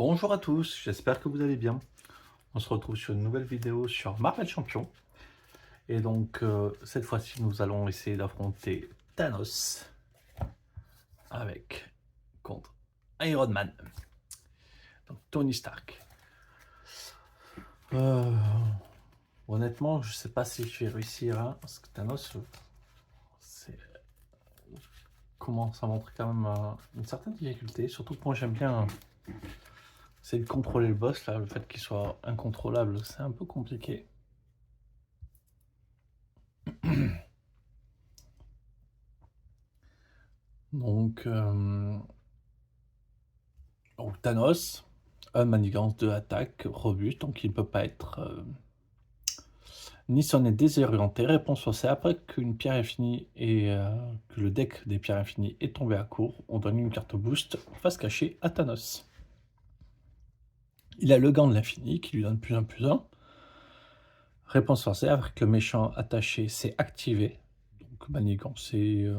Bonjour à tous, j'espère que vous allez bien. On se retrouve sur une nouvelle vidéo sur Marvel Champion. Et donc, cette fois-ci, nous allons essayer d'affronter Thanos contre Iron Man, donc Tony Stark. Euh, Honnêtement, je sais pas si je vais réussir, hein, parce que Thanos commence à montrer quand même une certaine difficulté. Surtout que moi, j'aime bien essayer de contrôler le boss. Là, le fait qu'il soit incontrôlable, c'est un peu compliqué. Donc, Thanos a une manigance de attaque robuste, donc il ne peut pas être ni sonné désorienté. Réponse forcée, après qu'une pierre infinie et que le deck des pierres infinies est tombé à court, on donne une carte boost face cachée à Thanos. Il a le gant de l'infini qui lui donne plus 1 plus 1. Réponse forcée, après que le méchant attaché s'est activé, donc manigance, c'est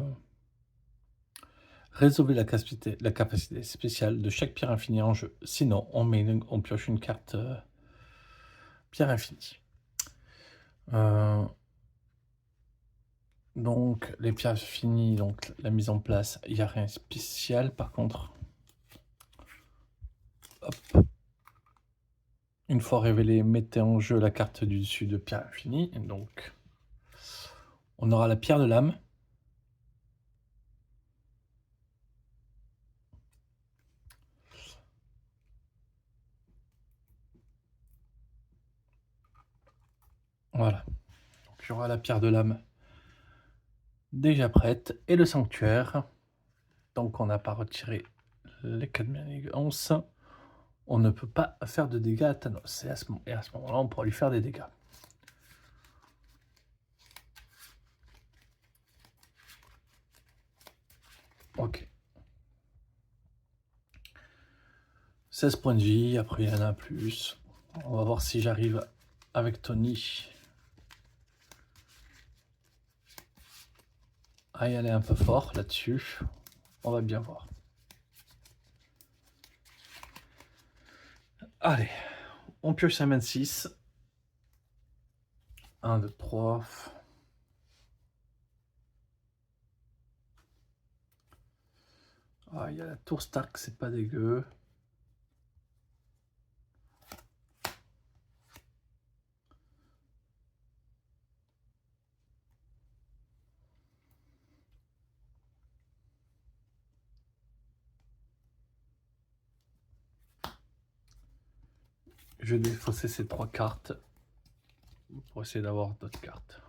résolvez la capacité spéciale de chaque pierre infinie en jeu. Sinon, on pioche une carte pierre infinie. Donc, les pierres finies, donc la mise en place, il n'y a rien de spécial. Par contre, hop, une fois révélé, mettez en jeu la carte du dessus de pierre infinie. Donc, on aura la pierre de l'âme. Voilà. Donc, il y aura la pierre de l'âme déjà prête et le sanctuaire. Donc, on n'a pas retiré les 4 manigances. On ne peut pas faire de dégâts à Thanos. Et à ce moment-là, on pourra lui faire des dégâts. Ok. 16 points de vie, après il y en a plus. On va voir si j'arrive avec Tony à y aller un peu fort là-dessus. On va bien voir. Allez, on pioche 526. 1, 2, 3. Ah, il y a la tour Stark, c'est pas dégueu. Je vais défausser ces 3 cartes pour essayer d'avoir d'autres cartes.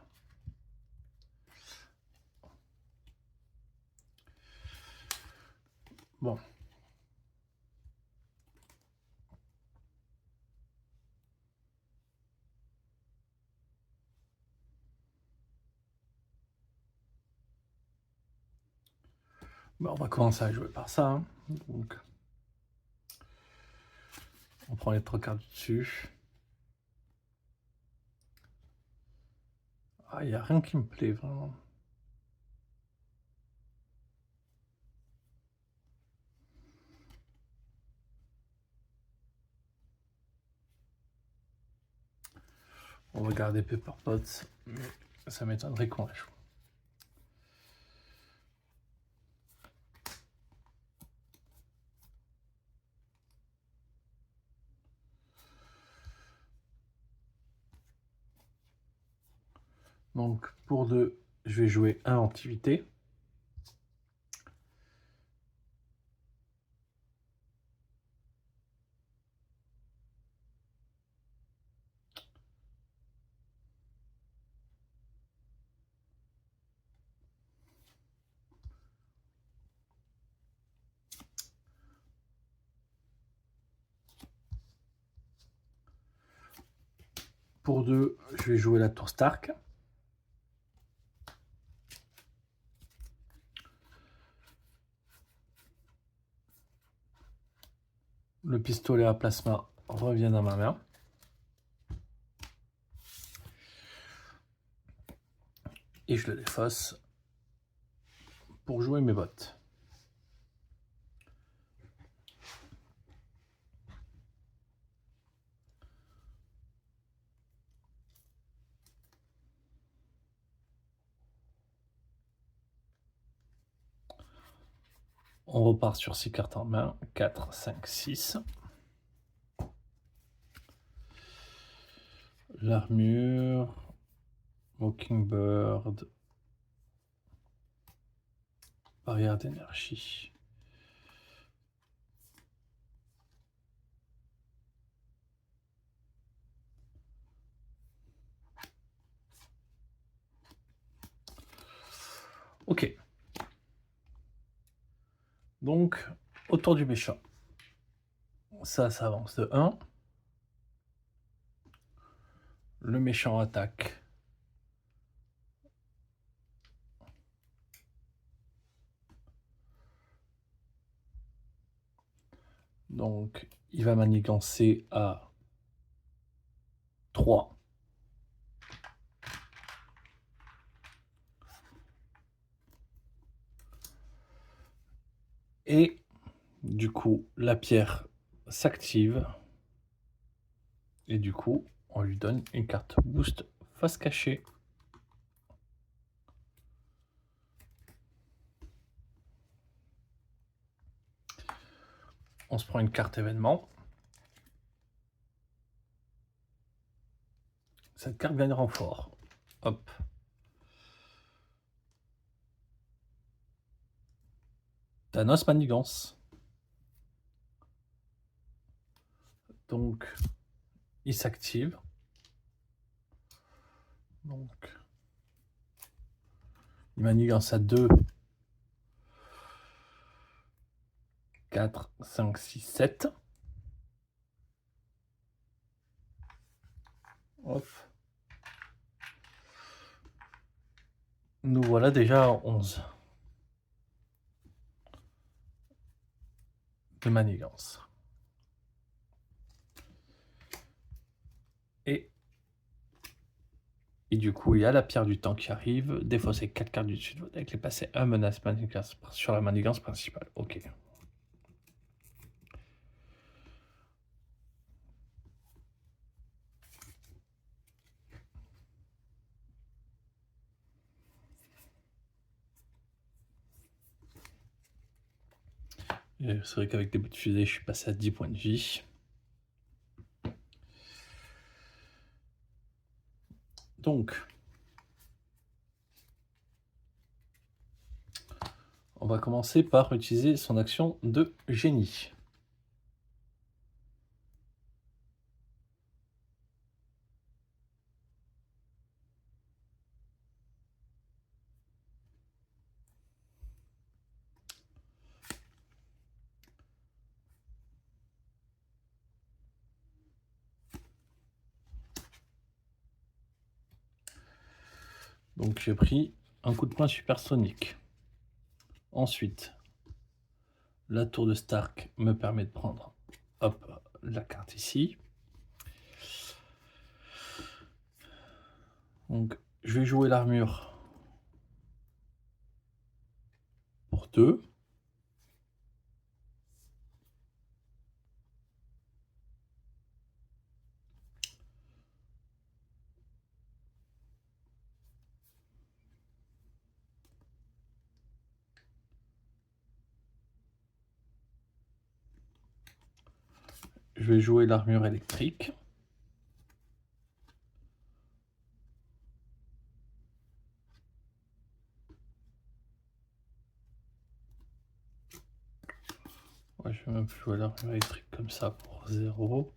Bon. Bon, on va commencer à jouer par ça. Hein. Donc, on prend les 3 cartes dessus. Ah, il n'y a rien qui me plaît vraiment. On va garder Pepper Potts, mais ça m'étonnerait qu'on la joue. Donc pour 2, je vais jouer inventivité. Pour 2, je vais jouer la tour Stark. Le pistolet à plasma revient dans ma main. Et je le défausse pour jouer mes bottes. On repart sur 6 cartes en main. 4, 5, 6. L'armure. Mockingbird. Barrière d'énergie. Ok. Donc, autour du méchant. Ça avance de 1. Le méchant attaque. Donc, il va manigancer à 3. Et du coup, la pierre s'active. Et du coup, on lui donne une carte boost face cachée. On se prend une carte événement. Cette carte vient de renfort. Hop. Thanos manigance. Donc, il s'active. Donc, il manigance à 2, 4, 5, 6, 7. Hop. Nous voilà déjà à 11 de manigance. Et du coup, il y a la pierre du temps qui arrive. Défausser 4 cartes du dessus de votre deck. Les passer un menace manigance sur la manigance principale. Ok. C'est vrai qu'avec des bouts de fusée, je suis passé à 10 points de vie. Donc, on va commencer par utiliser son action de génie. Donc j'ai pris un coup de poing supersonique. Ensuite, la tour de Stark me permet de prendre, hop, la carte ici. Donc je vais jouer l'armure pour 2. Je vais jouer l'armure électrique. Ouais, je vais même jouer l'armure électrique comme ça pour 0.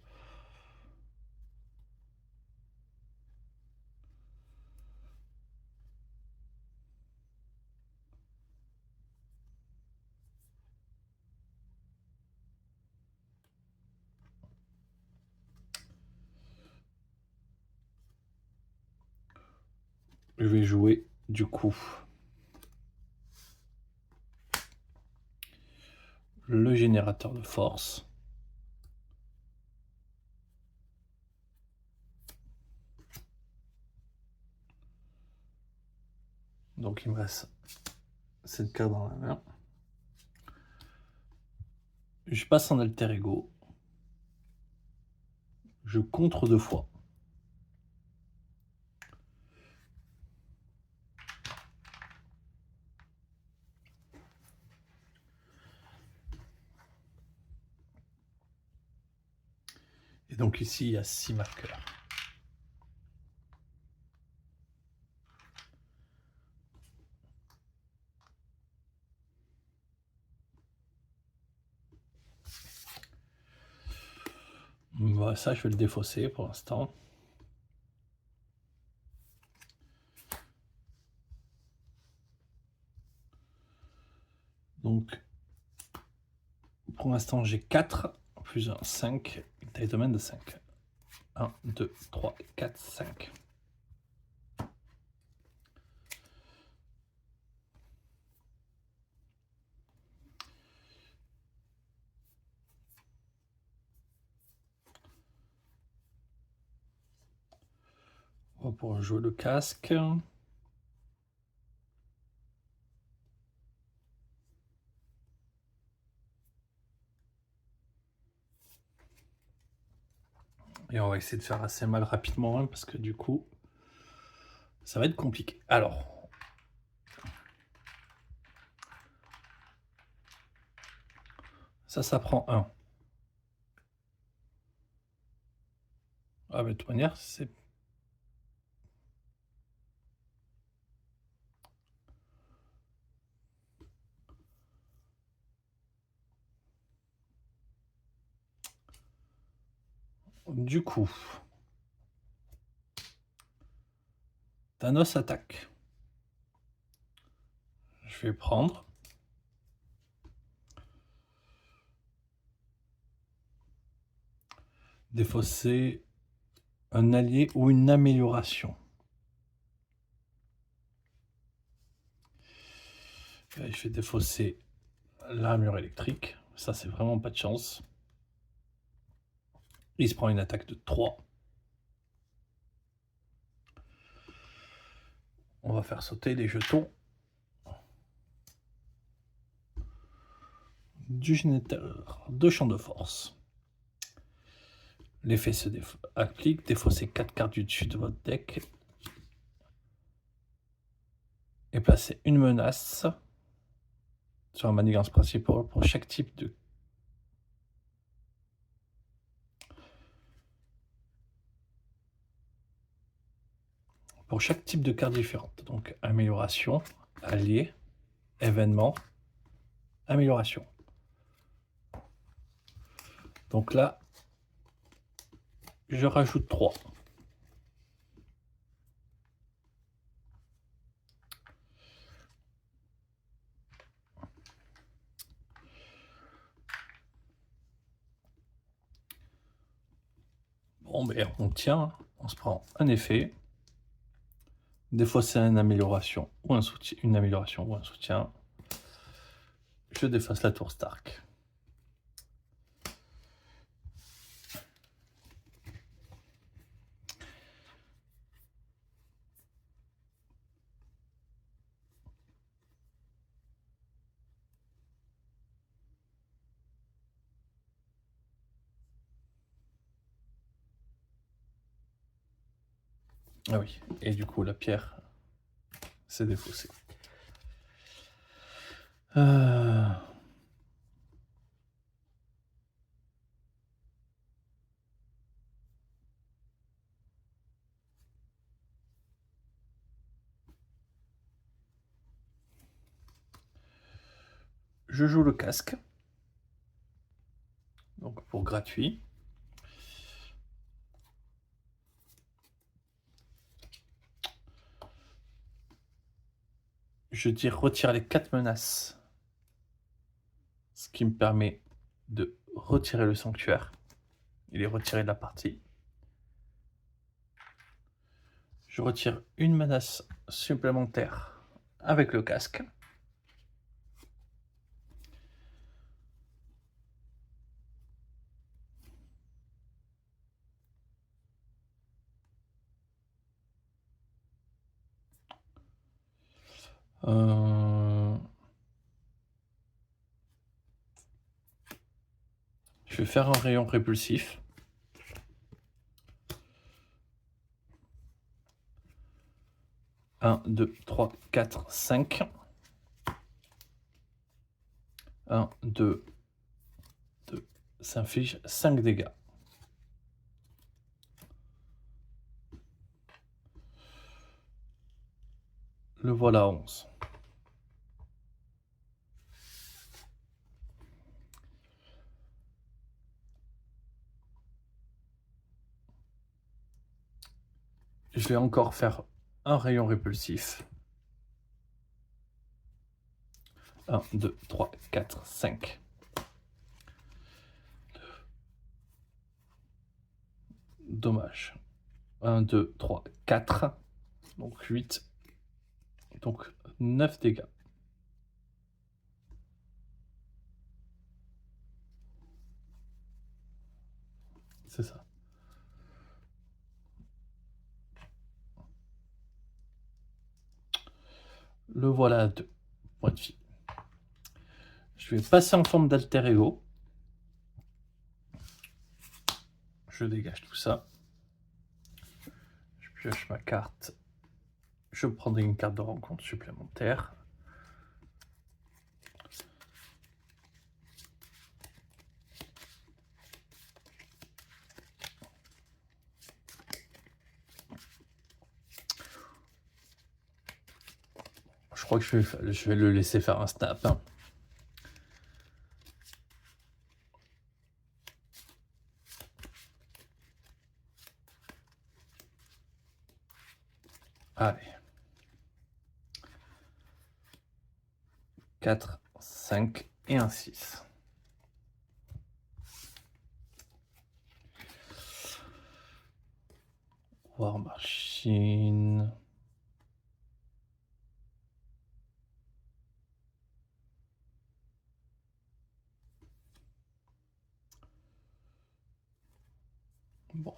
Je vais jouer du coup le générateur de force. Donc il me reste cette carte dans la main. Je passe en alter ego. Je contre 2 fois. Et donc ici, il y a 6 marqueurs. Voilà, ça, je vais le défausser pour l'instant. Donc, pour l'instant, j'ai 4 plus 1, 5, une taille de domaine de 5. 1, 2, 3, 4, 5. On va pouvoir jouer le casque. Et on va essayer de faire assez mal rapidement, hein, parce que du coup, ça va être compliqué. Alors, ça prend 1. Ah, mais de toute manière, c'est... Du coup, Thanos attaque. Je vais prendre. Défausser un allié ou une amélioration. Je vais défausser l'armure électrique. Ça, c'est vraiment pas de chance. Il se prend une attaque de 3. On va faire sauter les jetons du générateur de champ de force. L'effet se applique. Défausser 4 cartes du dessus de votre deck. Et placer une menace sur la manigance principale pour chaque type de... Pour chaque type de carte différente. Donc, amélioration, allié, événement, amélioration. Donc là, je rajoute 3. Bon, ben, on tient, on se prend un effet. Des fois, c'est une amélioration ou un soutien, une amélioration ou un soutien. Je déface la tour Stark. Ah oui, et du coup, la pierre s'est défaussée. Je joue le casque. Donc pour gratuit. Je dis retire les 4 menaces. Ce qui me permet de retirer le sanctuaire. Il est retiré de la partie. Je retire une menace supplémentaire avec le casque. Je vais faire un rayon répulsif. Un, 2, 3, 4, 5. 1, 2, 2. Ça inflige 5 dégâts. Le voilà à 11. Je vais encore faire un rayon répulsif. 1, 2, 3, 4, 5. Dommage. 1, 2, 3, 4. Donc 8. Donc 9 dégâts. C'est ça. Le voilà à 2 points de vie. Je vais passer en forme d'alter ego. Je dégage tout ça. Je pioche ma carte. Je prendrai une carte de rencontre supplémentaire. Je crois que je vais le laisser faire un snap. Allez. 4, 5 et un 6. War Machine. Bon.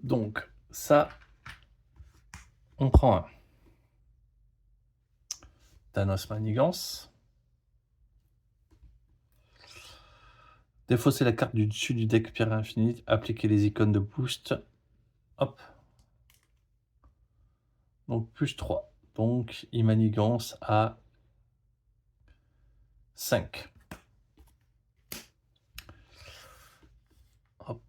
Donc, ça, on prend un. Thanos Manigance. Défausser la carte du dessus du deck Pierre Infinite. Appliquer les icônes de boost. Hop. Donc, plus 3. Donc, il manigance à 5. Hop.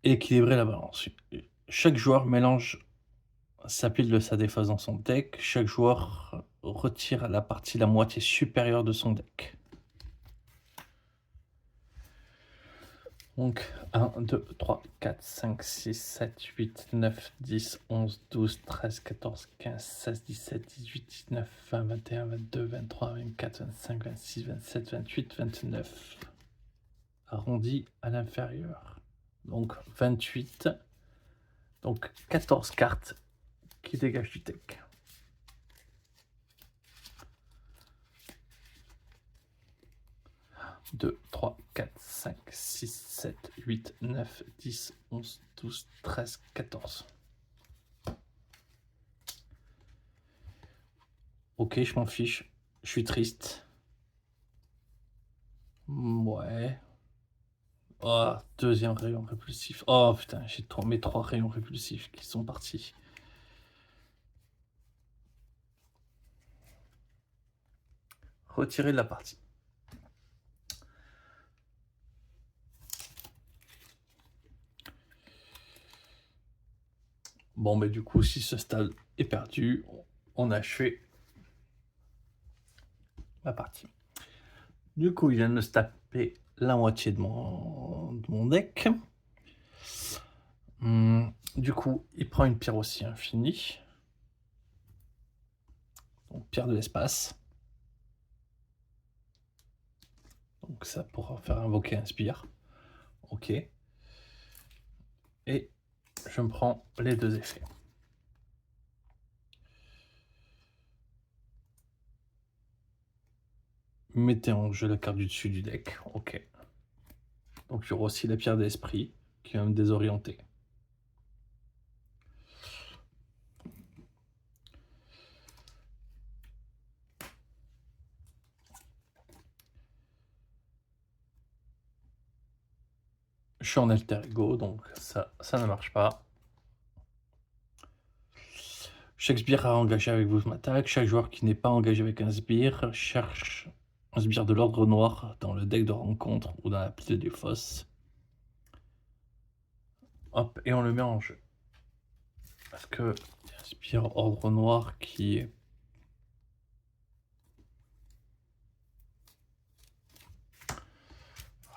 Équilibrer la balance. Chaque joueur mélange sa pile de sa défausse dans son deck. Chaque joueur retire la partie la moitié supérieure de son deck. Donc 1, 2, 3, 4, 5, 6, 7, 8, 9, 10, 11, 12, 13, 14, 15, 16, 17, 18, 19, 20, 21, 22, 23, 24, 25, 26, 27, 28, 29. Arrondi à l'inférieur. Donc 28. Donc 14 cartes qui dégagent du deck. 2, 3, 4, 5, 6, 7, 8, 9, 10, 11, 12, 13, 14. Ok, je m'en fiche. Je suis triste. Ouais. Oh, deuxième rayon répulsif. Oh putain, j'ai mes 3 rayons répulsifs qui sont partis. Retirer de la partie. Bon, mais du coup, si ce stade est perdu, on a achevé la partie. Du coup, il vient de se taper la moitié de mon deck. Du coup, il prend une pierre aussi infinie. Donc, pierre de l'espace. Donc, ça pourra faire invoquer Inspire. Ok. Et je me prends les 2 effets. Mettez en jeu la carte du dessus du deck. Ok. Donc, il y aura aussi la pierre d'esprit qui va me désorienter. Je suis en alter ego, donc ça ne marche pas. Chaque sbire à engager avec vous m'attaque. Chaque joueur qui n'est pas engagé avec un sbire cherche un sbire de l'ordre noir dans le deck de rencontre ou dans la pile des fosses. Hop, et on le met en jeu. Parce que y a un sbire ordre noir qui est...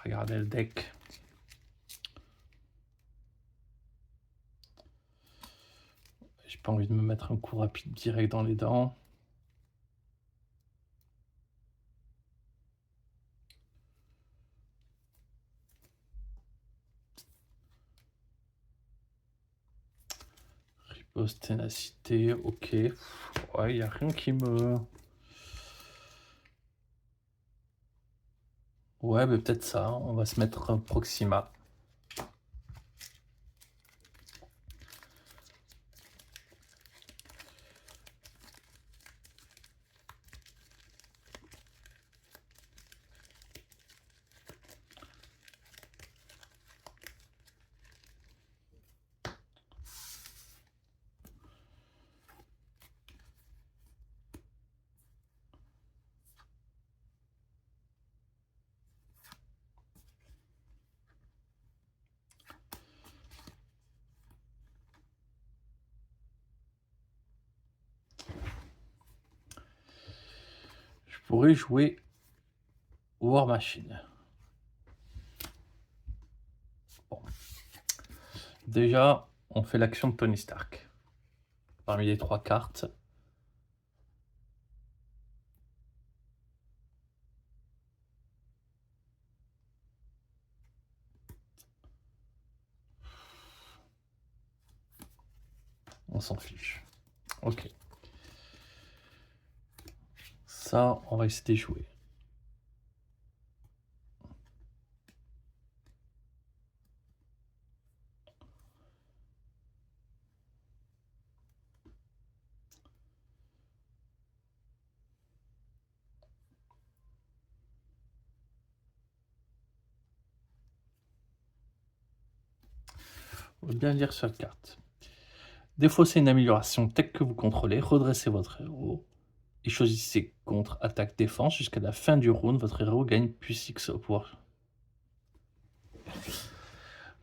Regardez le deck. J'ai pas envie de me mettre un coup rapide direct dans les dents. Riposte, ténacité, ok. Ouais, y a rien qui me... Ouais, mais peut-être ça. On va se mettre un Proxima. Je pourrais jouer War Machine. Bon. Déjà, on fait l'action de Tony Stark. Parmi les 3 cartes. On s'en fiche. Ok. Ça, on va essayer de jouer. On va bien lire sur la carte. Défaussez une amélioration tech que vous contrôlez, redressez votre héros et choisissez contre attaque défense jusqu'à la fin du round. Votre héros gagne plus X au pouvoir.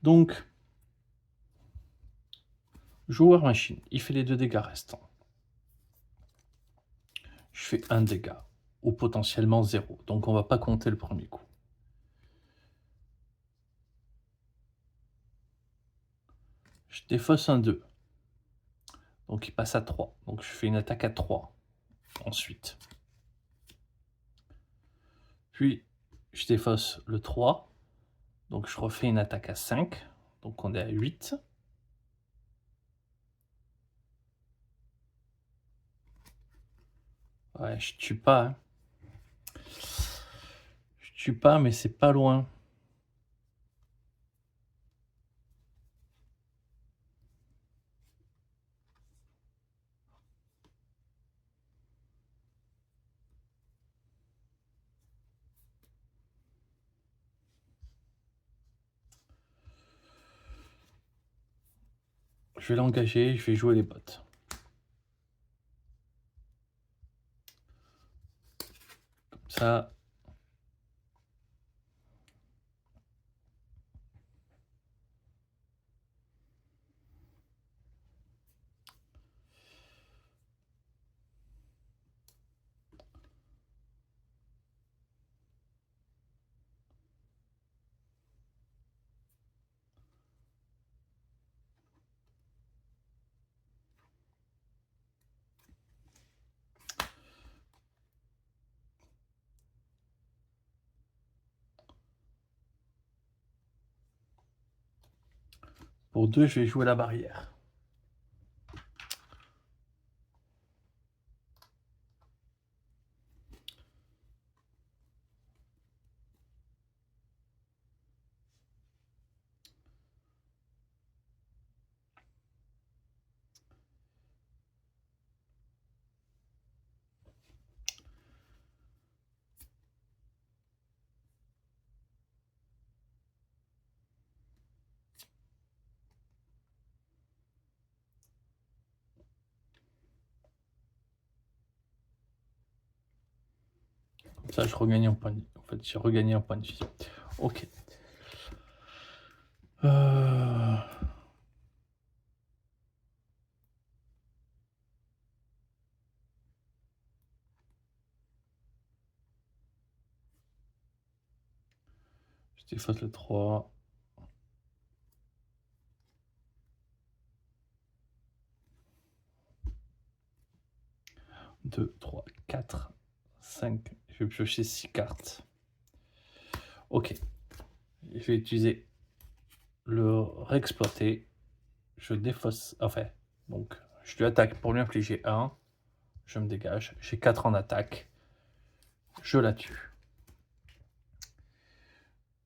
Donc, joueur machine, il fait les 2 dégâts restants. Je fais 1 dégât ou potentiellement 0. Donc on va pas compter le premier coup. Je défausse un 2. Donc il passe à 3. Donc je fais une attaque à 3 ensuite. Puis je défausse le 3. Donc je refais une attaque à 5. Donc on est à 8. Ouais, je tue pas. Hein. Je tue pas, mais c'est pas loin. Je vais l'engager, je vais jouer les bottes. Comme ça. Pour 2, je vais jouer la barrière. Ça, je regagne un point de vie. En fait, j'ai regagné un point de vie. OK. Heu, je défausse le 3. 2, 3, 4, 5. Je vais piocher 6 cartes. OK. Je vais utiliser le réexploiter. Je défausse, enfin, donc je lui attaque pour lui infliger 1. Je me dégage. J'ai 4 en attaque. Je la tue.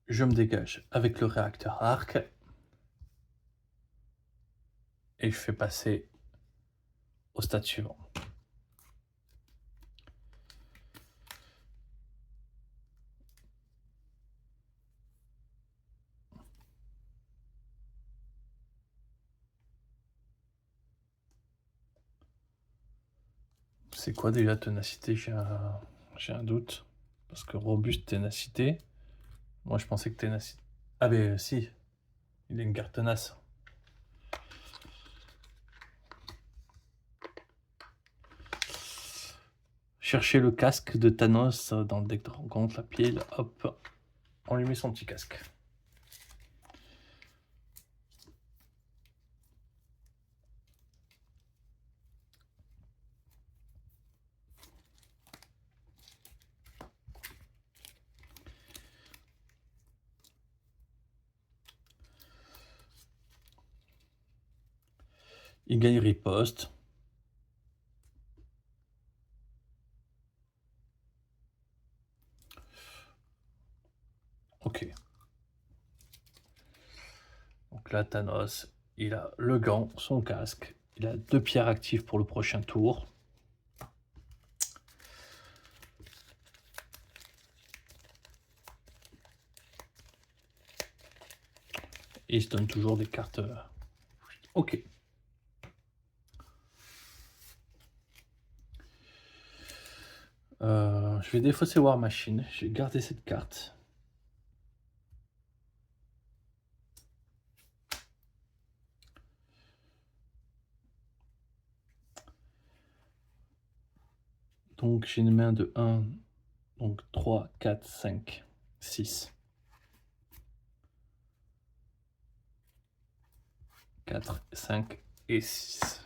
Je me dégage avec le réacteur arc. Et je fais passer au stade suivant. C'est quoi déjà ténacité? J'ai un doute. Parce que robuste, ténacité. Moi, je pensais que ténacité. Ah, ben si, il est une carte tenace. Chercher le casque de Thanos dans le deck de rencontre, la pile, hop, on lui met son petit casque. Il gagne riposte. Ok. Donc là, Thanos, il a le gant, son casque. Il a 2 pierres actives pour le prochain tour. Et il se donne toujours des cartes. Ok. Je vais défausser War Machine. Je vais garder cette carte. Donc j'ai une main de 1, donc 3, 4, 5, 6. 4, 5 et 6.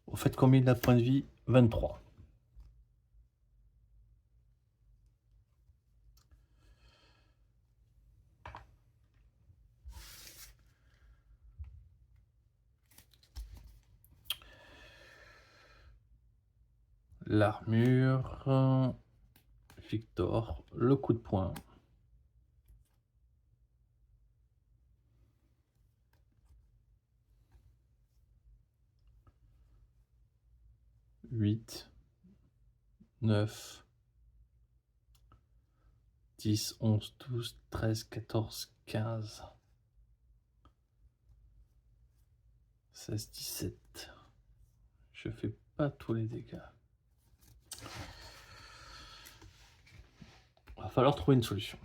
Vous faites combien de points de vie? 23. L'armure. Victor, le coup de poing. 8, 9, 10, 11, 12, 13, 14, 15, 16, 17. Je fais pas tous les dégâts. Il va falloir trouver une solution.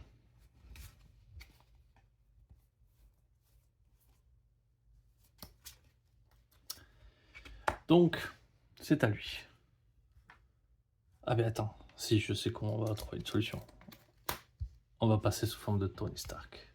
Donc, c'est à lui. Ah ben attends, si je sais comment on va trouver une solution. On va passer sous forme de Tony Stark.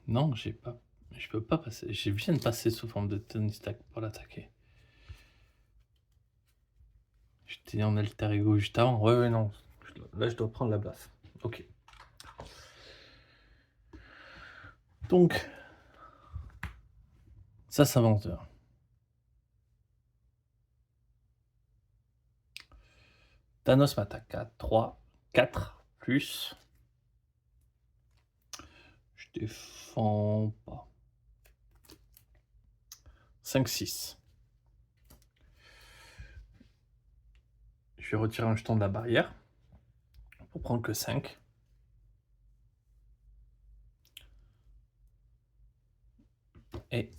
Non, j'ai pas. Je peux pas passer. Je viens de passer sous forme de Tony Stark pour l'attaquer. J'étais en alter ego juste avant. Ouais, non. Là, je dois prendre la baffe. Ok. Donc, ça s'avance. Thanos m'attaque à 3, 4. plus. Je défends pas. 5-6. Je vais retirer un jeton de la barrière pour prendre que 5. Et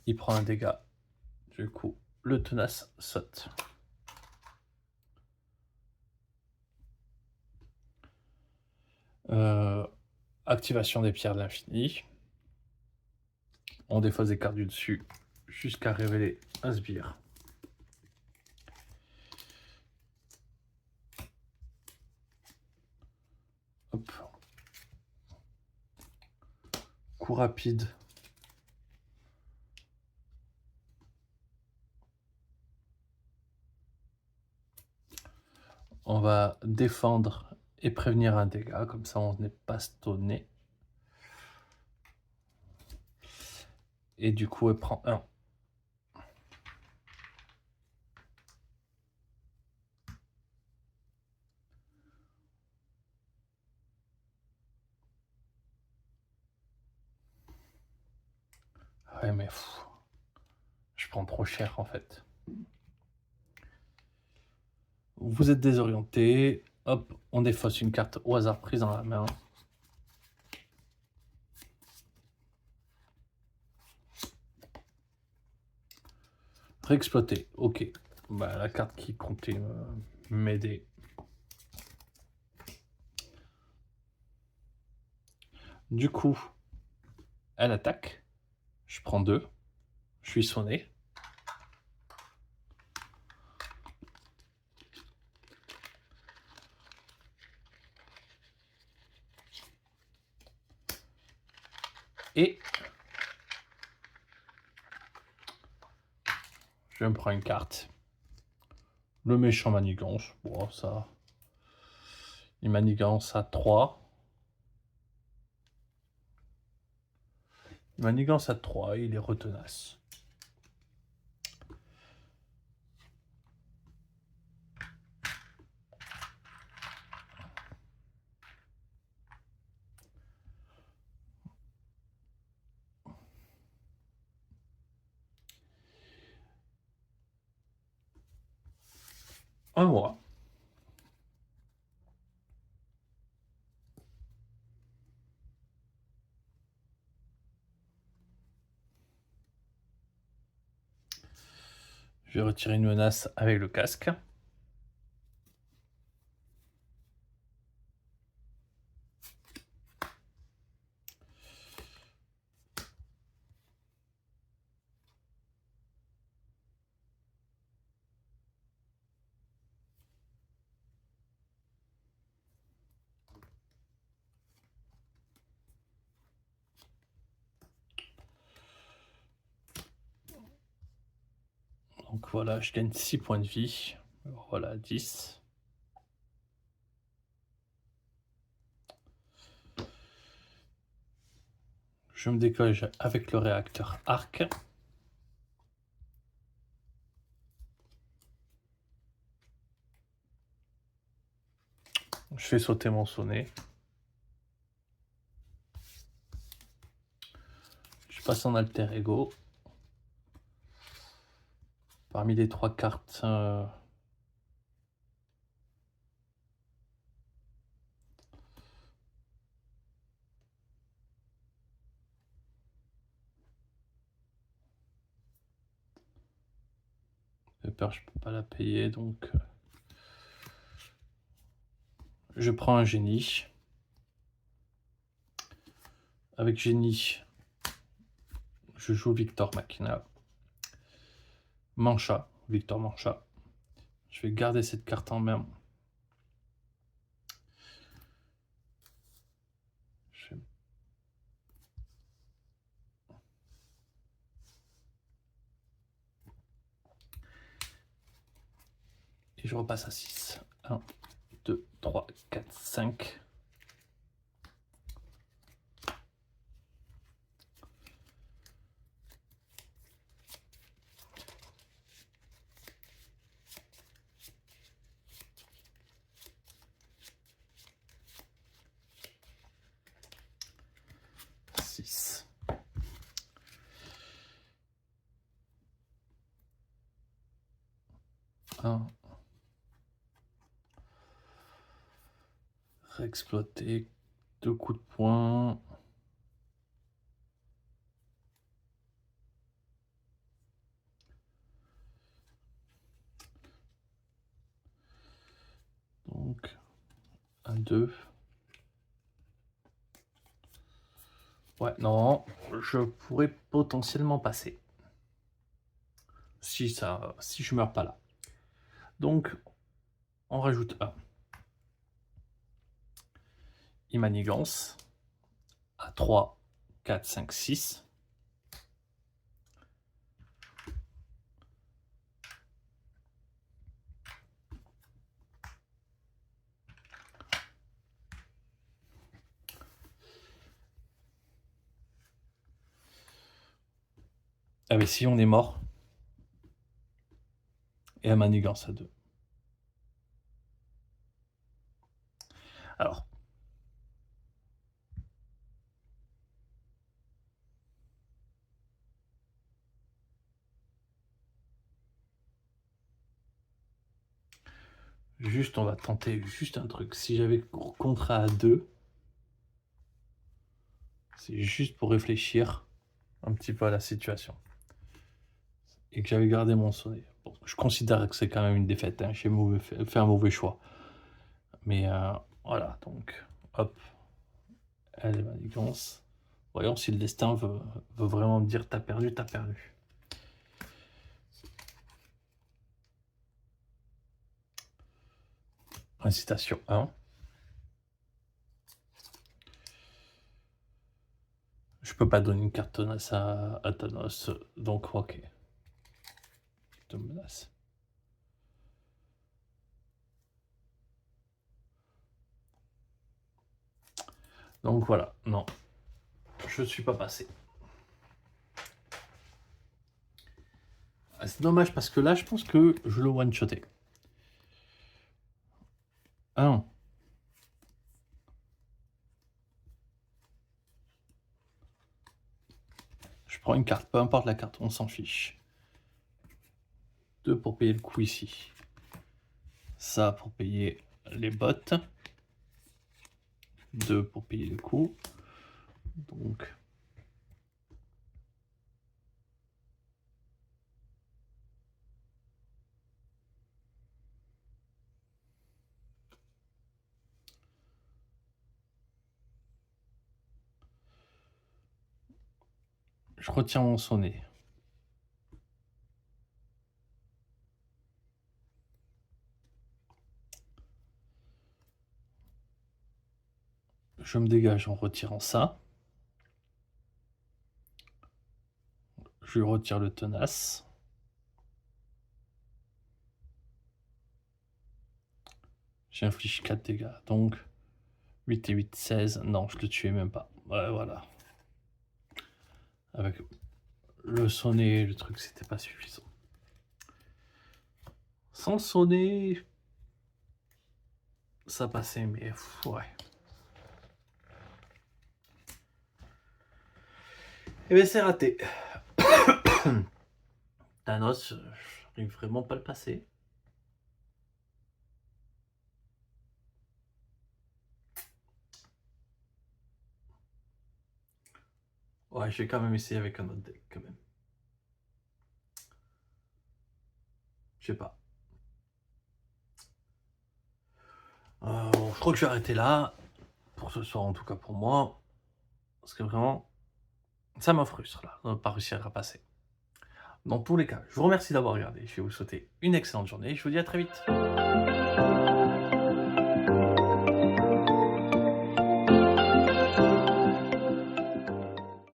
il prend un dégât. Du coup, le tenace saute. Activation des pierres de l'infini. On défausse des cartes du dessus jusqu'à révéler un sbire. Hop. Coup rapide. On va défendre et prévenir un dégât, comme ça on n'est pas stonné. Et du coup, elle prend 1. Ouais, mais je prends trop cher en fait. Vous êtes désorienté. Hop, on défausse une carte au hasard prise dans la main. Réexploiter, ok. Bah, la carte qui comptait m'aider. Du coup, elle attaque. Je prends 2. Je suis sonné. Et je me prends une carte. Le méchant manigance. Bon, ça. Il manigance à 3. Il manigance à 3. Il est retenace. Un mois. Je vais retirer une menace avec le casque. Donc voilà, je gagne 6 points de vie. Voilà, 10. Je me décolle avec le réacteur arc. Je fais sauter mon sonnet. Je passe en alter ego. Parmi les 3 cartes, j'ai peur, je peux pas la payer, donc je prends un génie. Avec génie, je joue Victor Machina. Mancha, Victor Mancha. Je vais garder cette carte en main. Et je repasse à 6. 1, 2, 3, 4, 5. 1. Réexploiter. 2 coups de poing. Donc, 1, 2. Ouais, non, je pourrais potentiellement passer. Si je meurs pas là. Donc, on rajoute 1. Il manigance. À 3, 4, 5, 6. Ah mais si on est mort. Et un manigance à 2. Alors. Juste, on va tenter juste un truc. Si j'avais contrat à 2, c'est juste pour réfléchir un petit peu à la situation. Et que j'avais gardé mon sonnet. Bon, je considère que c'est quand même une défaite. Hein. J'ai fait un mauvais choix. Mais voilà, donc, hop. Elle est manigance. Voyons si le destin veut vraiment me dire t'as perdu, t'as perdu. Incitation 1. Je peux pas donner une carte tenace à Thanos, donc ok. De menace. Donc voilà, non. Je suis pas passé. Ah, c'est dommage parce que là, je pense que je le one-shoté. 1. Je prends une carte, peu importe la carte, on s'en fiche. 2 pour payer le coup ici. Ça pour payer les bottes. 2 pour payer le coup. Donc... Je retiens mon sonnet. Je me dégage en retirant ça. Je retire le tenace. J'inflige 4 dégâts. Donc 8 et 8, 16. Non, je le tuais même pas. Ouais, voilà. Avec le sonnet, le truc, c'était pas suffisant. Sans le sonnet, ça passait, mais ouais. Et bien c'est raté. Thanos, j'arrive vraiment pas à le passer. Ouais, je vais quand même essayer avec un autre deck, quand même. Je sais pas. Je crois que je vais arrêter là, pour ce soir en tout cas pour moi. Parce que vraiment, ça me frustre là, de ne pas réussir à passer. Dans tous les cas, je vous remercie d'avoir regardé. Je vais vous souhaiter une excellente journée. Je vous dis à très vite.